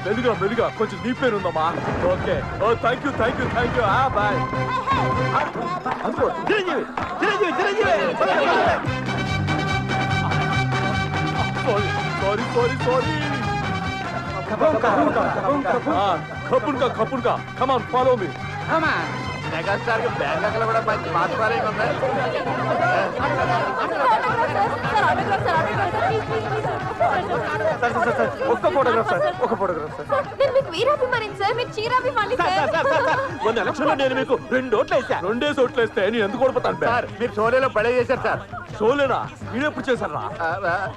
మెల్లిగా కొంచెం నీ పేరు ఉందమ్మా. Okay, oh thank you boy. Chiranjeevi sorry. కపున్ కా కమాన్ ఫాలో మీ. మెగాస్టార్ బ్యాంక్ కూడా మంచి మాట్లాడే ఒక్క ఫోటోగ్రాఫ్ సార్. మొన్న ఎలక్షన్ లో నేను మీకు 2 ఓట్లు వేసా. 2 ఓట్లు వేస్తే నేను ఎందుకు ఓడిపోతాను సార్? మీరు షోలేలో పడే చేశారు సార్. షోలేనా? మీరెప్పుడు చేశారా?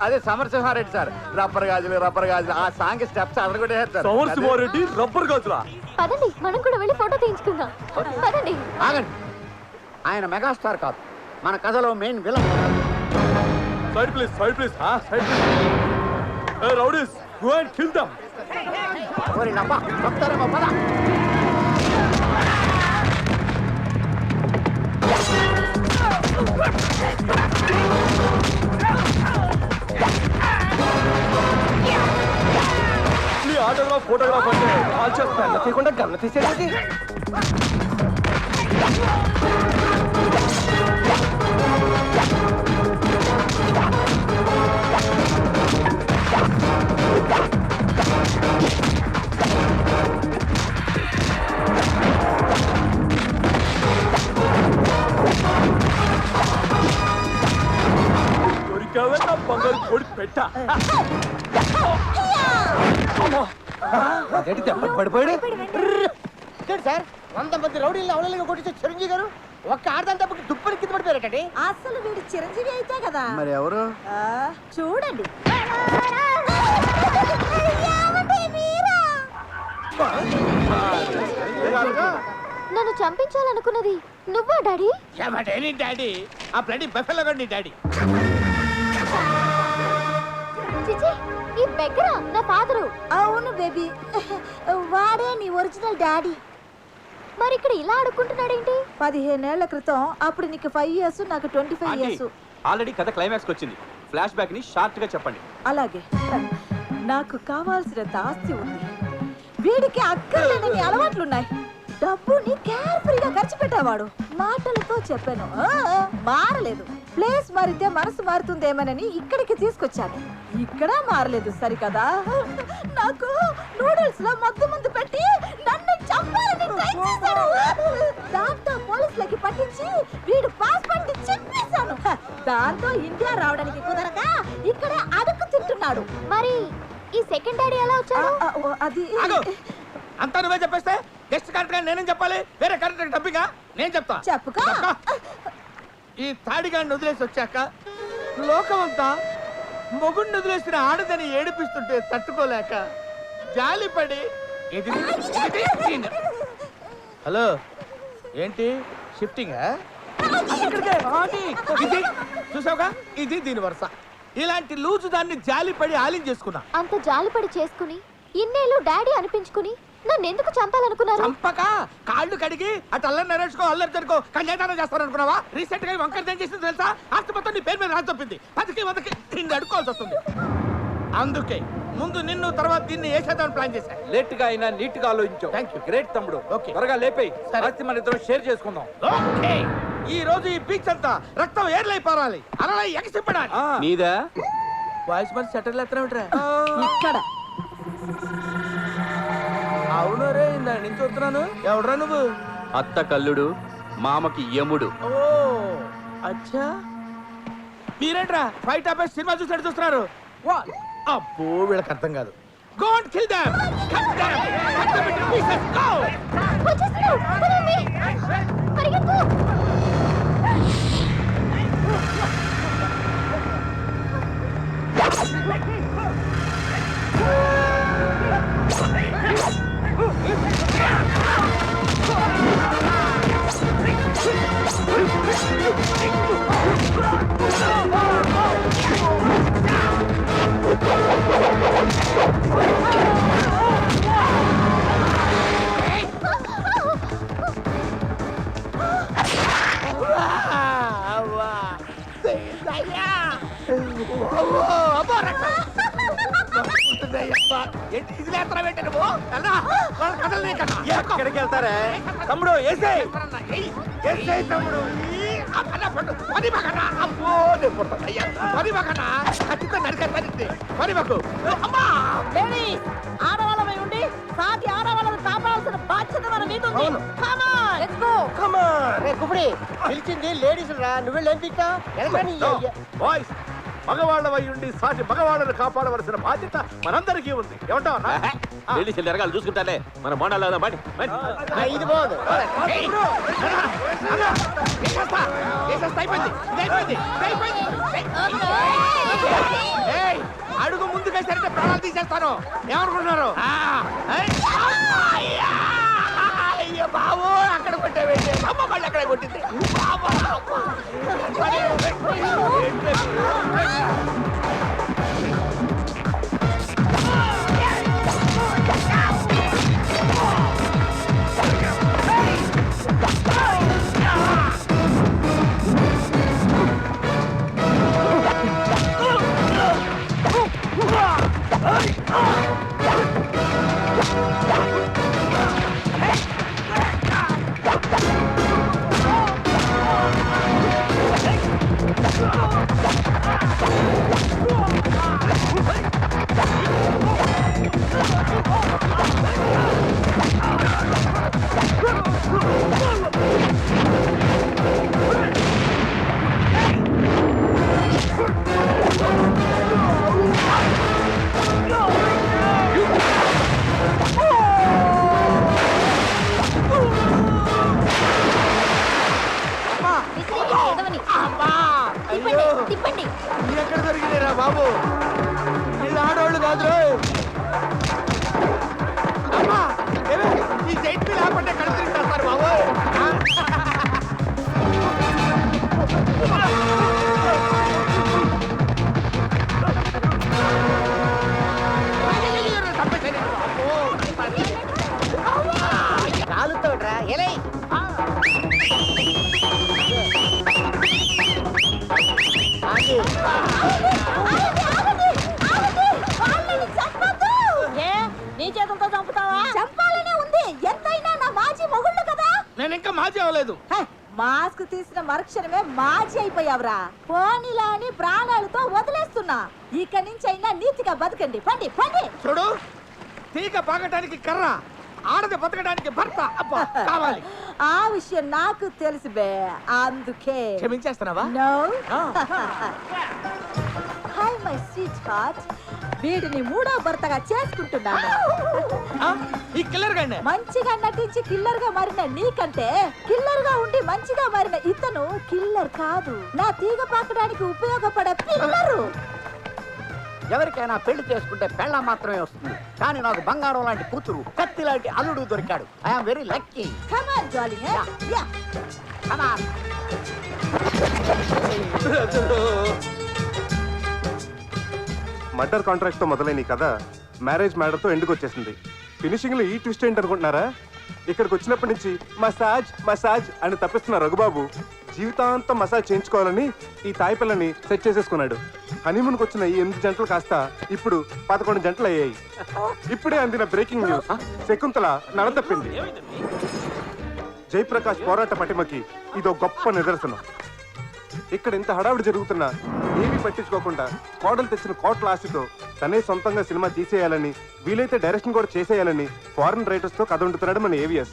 అదే సమరసింహారెడ్డి సార్. రబ్బర్ గాజులు ఆ సాంగ్ స్టెప్స్ అదరగొట్టేశారు సార్. సమరసింహారెడ్డి రబ్బర్ గాజులా? పదండి, మనం కూడా వెళ్ళి ఫోటో తీయించుకుందాం. పదండి. ఆగండి, ఆయన మెగాస్టార్ కాదు, మన కథలో main villain. Side please. Hey rowdies, go and kill them. ఓరి నవ్వా, చెప్తారేమో పద. ఈ ఆటోగ్రాఫ్ ఫోటోగ్రాఫ్ అంటే కాల్ చేస్తాను తీయకుండా గమన తీసేది. దొరికావన్నా బంగారు కొడి పెట్ట. పడిపోయాడు సార్. 100 మంది రౌడీలు అవలీలుగా కొట్టించే చిరంజీవి గారు ఒక్క ఆడదాని తప్పకి దుప్పని కింద పడిపోయారటండి. అసలు వీడు చిరంజీవి అయితే కదా. మరి ఎవరు? చూడండి. నన్ను చంపించాలనుకున్నది నువ్వా డాడీ? డాడీ ఆ బ్లడీ బఫెలో గండి డాడీ. చిచి, ఈ బెగ్గర నా ఫాదరు. అవును బేబీ, వాడే నీ ఒరిజినల్ డాడీ. మరి ఇక్కడ ఇలా ఆడుకుంటున్నాడేంటి? 15 ఏళ్ల క్రితం, అప్పుడు నీకు 5 ఇయర్స్, నాకు 25 ఇయర్స్. ఆల్రెడీ కథ క్లైమాక్స్ వచ్చింది. ఫ్లాష్ బ్యాక్ ని షార్ట్ గా చెప్పండి. అలాగే, నాకు కావాల్సినంత ఆస్తి ఉంది, వీడికి అక్కర్లేని అలవాట్లున్నాయి. డబ్బుని కేర్ఫుల్గా ఖర్చు పెట్టేవాడు. మాటలతో చెప్పాను, మారలేదు. ప్లేస్ మారితే మనసు మారుతుందేమోనని ఇక్కడికి తీసుకొచ్చాను. ఇక్కడ మారలేదు సరికదా. నాకు నూడిల్స్ లో మందు పెట్టి నన్ను చంపాలని ట్రై చేశాడు. దాంతో పోలీసులకి పట్టించి వీడు పాస్పోర్ట్ చెప్పేశాను. దాంతో ఇండియా రావడానికి కుదరక ఇక్కడే అడుగు తింటున్నాడు. మరి ఈ సెకండ్ డాడీ ఎలా వచ్చాడు? అది అంతా నువ్వే చెప్పేస్తే గెస్ట్ కరెక్ట్ గా నేనేం చెప్పాలి? వేరే కరెక్ట్ డబ్బిగా నేను చెప్తా. చెప్పుకో. ఈ తాడిగాడిని వదిలేసి వచ్చాక లోకమంతా మొగుడిని వదిలేసిన ఆడదని ఏడిపిస్తుంటే తట్టుకోలేక జాలిపడి హలో ఏంటి షిఫ్టింగ్? ఇది చూసావుగా, ఇది దీని వరుస. ఇలాంటి లూజు దాన్ని జాలిపడి ఆలించేసుకున్నా. అంత జాలిపడి చేసుకుని ఇన్నేళ్ళు డాడీ అనిపించుకుని నన్ను ఎందుకు చంపాలనుకున్నారు? చంపక కాళ్ళు కడిగి అటు అల్లరి నరేసుకో అల్లరి జరుకో కన్యాదానం చేస్తారనుకున్నావా? రీసెంట్ గా వంకర ఏం చేసింది తెలుసా? ఆస్తి మొత్తం నీ పేరు మీద రాసి తప్పింది. 10కి నిన్ను అడుకోవాల్సి వస్తుంది. అందుకే ముందు నిన్ను తర్వాత దీన్ని ఏ చేద్దామని ప్లాన్ చేశా. లేట్ గా అయినా నీట్ గా ఆలోచించావు. థాంక్యూ. గ్రేట్ తమ్ముడు. ఓకే, త్వరగా లేపేయ్. ఆస్తి మన ఇద్దరం షేర్ చేసుకుందాం. ఓకే. ఈ రోజు ఈ బీచ్ అంతా రక్తం ఏర్లై పారాలి, అలా ఎగసిపడాలి. నీదా? వాయిస్ మరి సెటిల్ ఎత్తరా? ఇక్కడ అవును రే, ఇందా నుంచి వస్తున్నాను. ఎవడరా నువ్వు? అత్త కల్లుడు, మామకి యముడు. ఓ అచ్చా, మీరేంట్రా ఫైట్ ఆపేసి సినిమా చూసినట్టు చూస్తున్నారు? అబ్బో, వీళ్ళకి అర్థం కాదు. Go and kill them! Cut them! Cut them into pieces! Go! వచ్చేస్తున్నాడు. పదండి. పరిగెత్తు. ఇది లేత్రా పెట్టు నువ్వు అన్నా వాళ్ళ కథలు నీ కథ ఎక్కడికి వెళ్తారే తమ్ముడు ఏసై ఏసై తమ్ముడు అన్న పట్టు పని మగనా అబ్బో నేను పుట్టయ్యా పని మగనా ఖచ్చితంగా నరికే పని పని మగు అమ్మా ఆడవాళ్ళమై ఉండి సాటి ఆడవాళ్ళని కాపాడాల్సిన బాధ్యత మన మీద ఉంది. అవును. Come on, let's go. Come on రే కుపిడి పిలిచింది లేడీస్ రా నువ్వు ఏం పిక్కా బాయ్స్ మగవాళ్ళవై ఉండి సాటి మగవాళ్ళను కాపాడవలసిన బాధ్యత మనందరికీ ఉంది ఏమంటావు లేడీస్ జరగాలి చూసుకుంటానే మన మోడాలు బడి ఇది బాగుంది అడుగు ముందుకేసరికి ప్రాణాలు తీసేస్తాను ఏమనుకుంటున్నారు అయ్యో బాబు అక్కడ కొట్టావే అమ్మ మళ్ళీ అక్కడ కొట్టింది తిప్పండి. ఎక్కడ దొరికిందిరా బాబు వీళ్ళు ఆడవాళ్ళు కాదు అమ్మా ఈ జైట్ లేకపోతే కళ్ళు తిరిగిస్తారు బాబు కాలుతోడ్రా ఎలై నీ చేతులతో చంపుతావా? చంపాలనే ఉంది. ఎంతైనా నా మాజీ మొగుళ్ళు కదా. నేను ఇంకా మాజీ అవ్వలేదు మాస్క్ తీసిన మరుక్షణమే మాజీ అయిపోయావురా. పోనీలా అని ప్రాణాలతో వదిలేస్తున్నా. ఇక నుంచి అయినా నీతిగా బతకండి. పండి పండి. చూడు తీగ పాకటానికి కర్ర ఆడది బతకడానికి భర్త అబ్బా కావాలి ఆ విషయం నాకు తెలుసు బే. అందుకే క్షమించేస్తున్నావా no. Hi my sweetheart. వీడిని మూడో భర్తగా చేసుకుంటున్నాను. ఈ కిల్లర్ గండి మంచిగా నటించి కిల్లర్ గా మారిన నీకంటే కిల్లర్ గా ఉండి మంచిగా మారిన ఇతను కిల్లర్ కాదు. నా తీగ పాకడానికి ఉపయోగపడే పిల్లరు. ఎవరికైనా పెళ్లి చేసుకుంటే పెళ్ళ మాత్రమే వస్తుంది కానీ నాకు బంగారం లాంటి కూతురు కత్తి లాంటి అల్లుడు దొరికాడు I'm very lucky Come on, darling. Yeah. Murder contract తో మొదలైన ఈ కథ మ్యారేజ్ మ్యాటర్ తో ఎండుకు వచ్చేసింది. ఫినిషింగ్ లో ఈ ట్విస్ట్ ఏంటి అనుకుంటున్నారా? ఇక్కడికి వచ్చినప్పటి నుంచి మసాజ్ మసాజ్ అని తప్పిస్తున్న రఘుబాబు జీవితాంతం మసాజ్ చేయించుకోవాలని ఈ తాయి పిల్లని సెట్ చేసేసుకున్నాడు. హనీమూన్కి వచ్చిన ఈ 8 జంటలు కాస్త ఇప్పుడు 11 జంటలు అయ్యాయి. ఇప్పుడే అందిన బ్రేకింగ్ న్యూస్, శకుంతల నడ తప్పింది. జయప్రకాష్ పోరాట పటిమకి ఇదో గొప్ప నిదర్శనం. ఇక్కడ ఇంత హడావిడి జరుగుతున్నా ఏమీ పట్టించుకోకుండా కోడలు తెచ్చిన కోట్ల ఆశతో తనే సొంతంగా సినిమా తీసేయాలని, వీలైతే డైరెక్షన్ కూడా చేసేయాలని ఫారెన్ రైటర్స్ తో కథ ఉంటున్నాడు మన ఏవిఎస్.